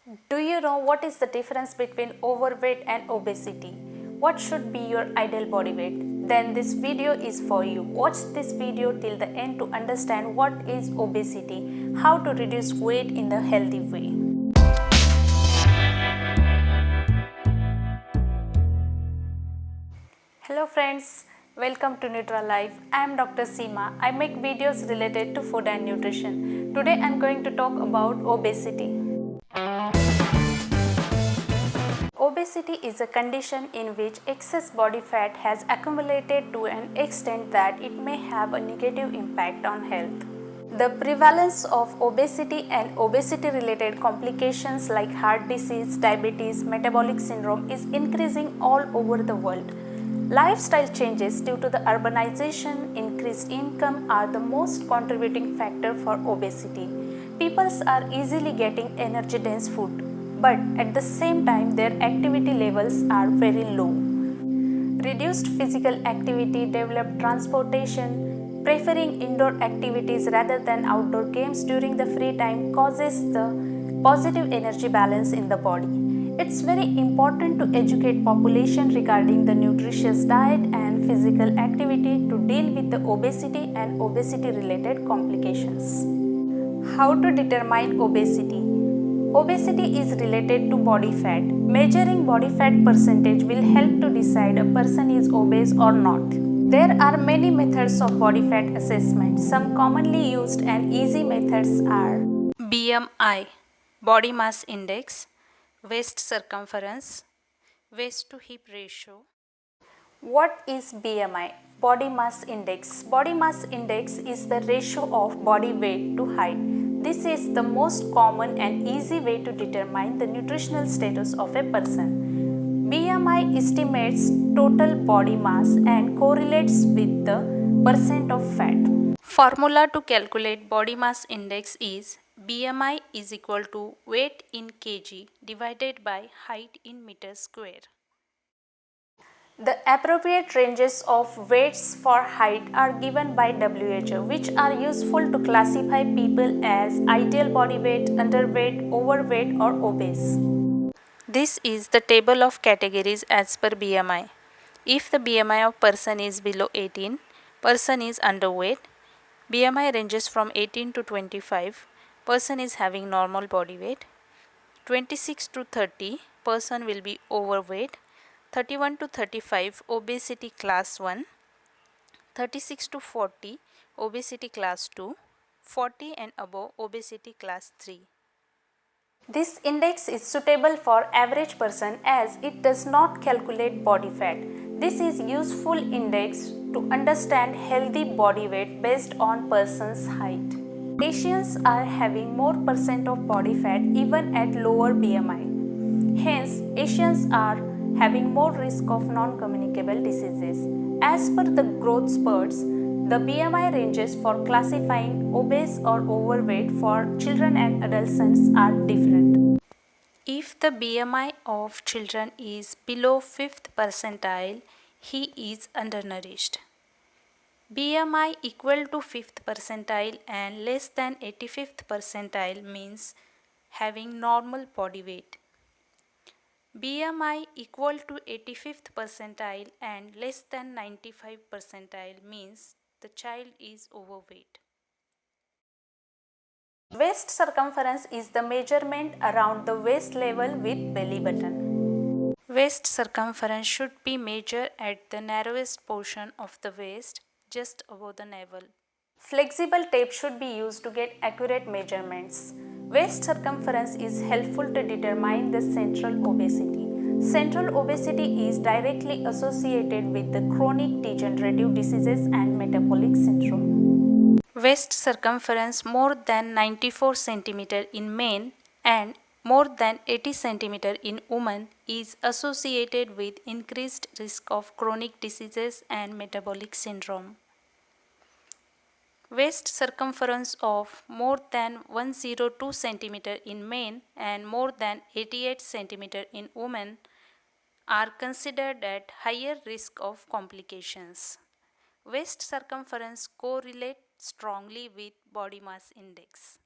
Do you know what is the difference between overweight and obesity? What should be your ideal body weight? Then this video is for you. Watch this video till the end to understand what is obesity, how to reduce weight in the healthy way. Hello friends, welcome to Life. I am Dr. Seema. I make videos related to food and nutrition. Today I am going to talk about obesity. Obesity is a condition in which excess body fat has accumulated to an extent that it may have a negative impact on health. The prevalence of obesity and obesity related complications like heart disease, diabetes, metabolic syndrome is increasing all over the world. Lifestyle changes due to the urbanization, increased income are the most contributing factor for obesity. People are easily getting energy dense food, but at the same time their activity levels are very low. Reduced physical activity, developed transportation, preferring indoor activities rather than outdoor games during the free time causes the positive energy balance in the body. It's very important to educate population regarding the nutritious diet and physical activity to deal with the obesity and obesity related complications. How to determine obesity? Obesity is related to body fat. Measuring body fat percentage will help to decide a person is obese or not. There are many methods of body fat assessment. Some commonly used and easy methods are BMI, body mass index, waist circumference, waist to hip ratio. What is BMI? Body mass index. Body mass index is the ratio of body weight to height. This is the most common and easy way to determine the nutritional status of a person. BMI estimates total body mass and correlates with the percent of fat. Formula to calculate body mass index is BMI is equal to weight in kg divided by height in meter square. The appropriate ranges of weights for height are given by WHO, which are useful to classify people as ideal body weight, underweight, overweight or obese. This is the table of categories as per BMI. If the BMI of person is below 18, person is underweight. BMI ranges from 18 to 25, person is having normal body weight. 26 to 30, person will be overweight. 31 to 35, obesity class 1, 36 to 40, obesity class 2, 40 and above, obesity class 3. This index is suitable for average person as it does not calculate body fat. This is useful index to understand healthy body weight based on person's height. Asians are having more percent of body fat even at lower BMI. Hence, Asians are having more risk of non-communicable diseases. As per the growth spurts, the BMI ranges for classifying obese or overweight for children and adolescents are different. If the BMI of children is below 5th percentile, he is undernourished. BMI equal to 5th percentile and less than 85th percentile means having normal body weight. BMI equal to 85th percentile and less than 95 percentile means the child is overweight. Waist circumference is the measurement around the waist level with belly button. Waist circumference should be measured at the narrowest portion of the waist, just above the navel. Flexible tape should be used to get accurate measurements. Waist circumference is helpful to determine the central obesity. Central obesity is directly associated with the chronic degenerative diseases and metabolic syndrome. Waist circumference more than 94 cm in men and more than 80 cm in women is associated with increased risk of chronic diseases and metabolic syndrome. Waist circumference of more than 102 cm in men and more than 88 cm in women are considered at higher risk of complications. Waist circumference correlates strongly with body mass index.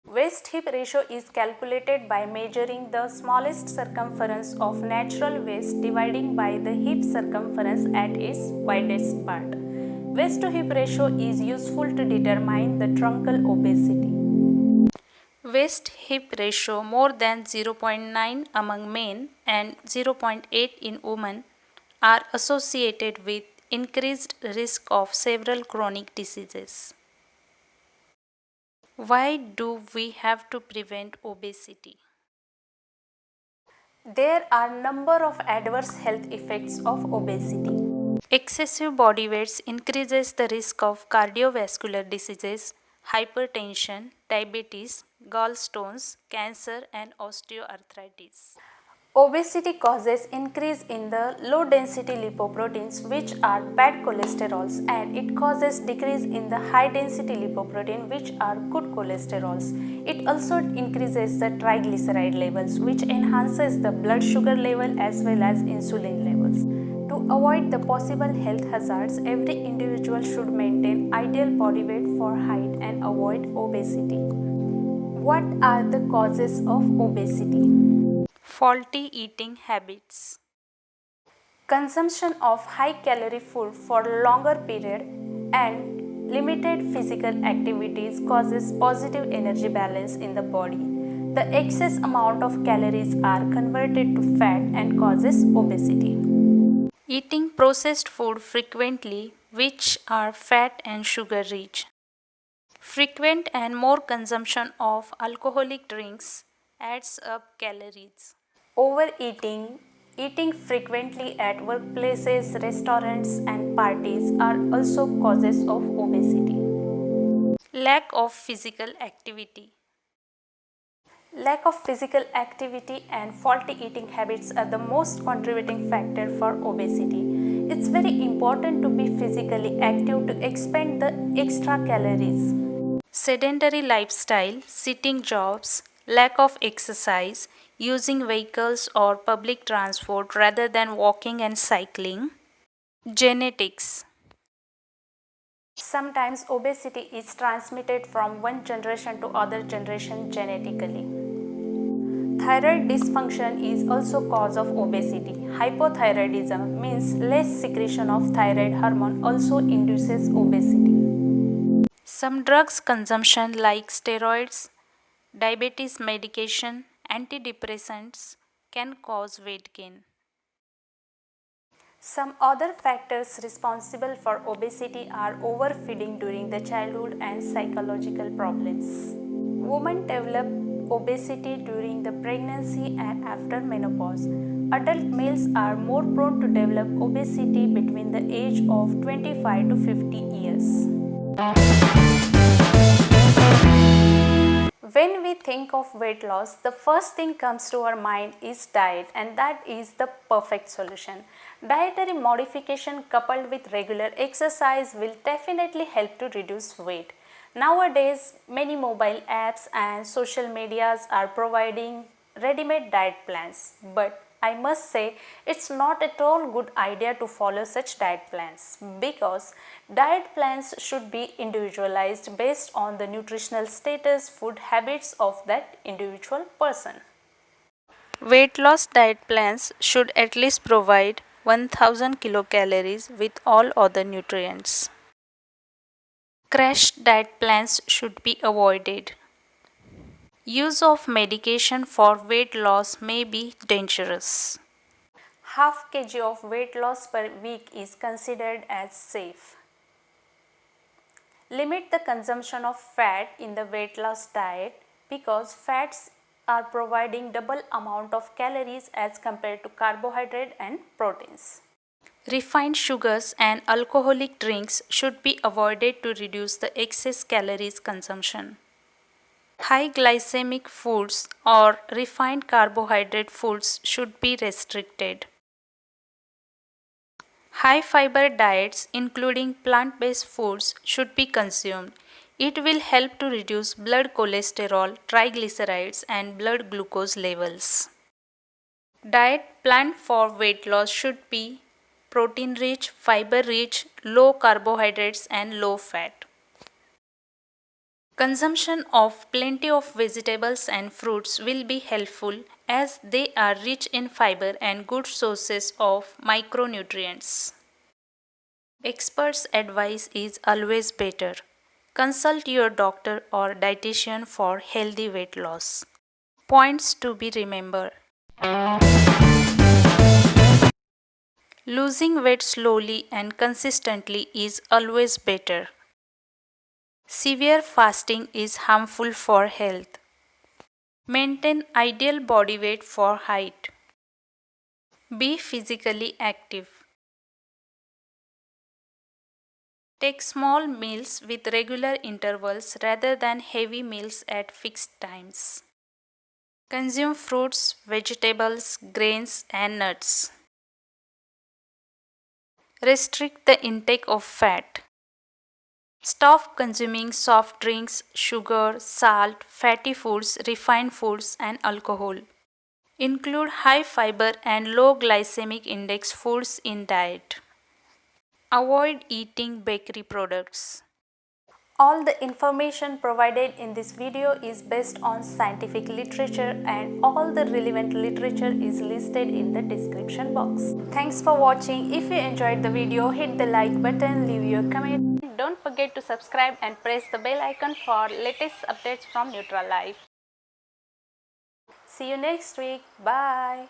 Waist-hip ratio is calculated by measuring the smallest circumference of natural waist dividing by the hip circumference at its widest part. Waist-to-hip ratio is useful to determine the truncal obesity. Waist-hip ratio more than 0.9 among men and 0.8 in women are associated with increased risk of several chronic diseases. Why do we have to prevent obesity? There are a number of adverse health effects of obesity. Excessive body weight increases the risk of cardiovascular diseases, hypertension, diabetes, gallstones, cancer, and osteoarthritis. Obesity causes increase in the low density lipoproteins, which are bad cholesterols, and it causes decrease in the high density lipoprotein, which are good cholesterols. It also increases the triglyceride levels, which enhances the blood sugar level as well as insulin levels. To avoid the possible health hazards, every individual should maintain ideal body weight for height and avoid obesity. What are the causes of obesity? Faulty eating habits. Consumption of high calorie food for longer period and limited physical activities causes positive energy balance in the body. The excess amount of calories are converted to fat and causes obesity. Eating processed food frequently, which are fat and sugar rich. Frequent and more consumption of alcoholic drinks adds up calories. Overeating, eating frequently at workplaces, restaurants, and parties are also causes of obesity. Lack of physical activity. Lack of physical activity and faulty eating habits are the most contributing factor for obesity. It's very important to be physically active to expend the extra calories. Sedentary lifestyle, sitting jobs, lack of exercise, using vehicles or public transport rather than walking and cycling. Genetics. Sometimes obesity is transmitted from one generation to other generation genetically. Thyroid dysfunction is also cause of obesity. Hypothyroidism means less secretion of thyroid hormone also induces obesity. Some drugs consumption like steroids, diabetes medication, antidepressants can cause weight gain. Some other factors responsible for obesity are overfeeding during the childhood and psychological problems. Women develop obesity during the pregnancy and after menopause. Adult males are more prone to develop obesity between the age of 25 to 50 years. When we think of weight loss, the first thing comes to our mind is diet, and that is the perfect solution. Dietary modification coupled with regular exercise will definitely help to reduce weight. Nowadays, many mobile apps and social medias are providing ready-made diet plans, but I must say it's not at all good idea to follow such diet plans because diet plans should be individualized based on the nutritional status, food habits of that individual person. Weight loss diet plans should at least provide 1000 kilocalories with all other nutrients. Crash diet plans should be avoided. Use of medication for weight loss may be dangerous. Half kg of weight loss per week is considered as safe. Limit the consumption of fat in the weight loss diet because fats are providing double amount of calories as compared to carbohydrate and proteins. Refined sugars and alcoholic drinks should be avoided to reduce the excess calories consumption. High glycemic foods or refined carbohydrate foods should be restricted. High fiber diets including plant-based foods should be consumed. It will help to reduce blood cholesterol, triglycerides and blood glucose levels. Diet planned for weight loss should be protein rich, fiber rich, low carbohydrates and low fat. Consumption of plenty of vegetables and fruits will be helpful as they are rich in fiber and good sources of micronutrients. Experts' advice is always better. Consult your doctor or dietitian for healthy weight loss. Points to be remembered. Losing weight slowly and consistently is always better. Severe fasting is harmful for health. Maintain ideal body weight for height. Be physically active. Take small meals with regular intervals rather than heavy meals at fixed times. Consume fruits, vegetables, grains, and nuts. Restrict the intake of fat. Stop consuming soft drinks, sugar, salt, fatty foods, refined foods, and alcohol. Include high fiber and low glycemic index foods in diet. Avoid eating bakery products. All the information provided in this video is based on scientific literature and all the relevant literature is listed in the description box. Thanks for watching. If you enjoyed the video, hit the like button, leave your comment. Don't forget to subscribe and press the bell icon for latest updates from Nutralife. See you next week. Bye.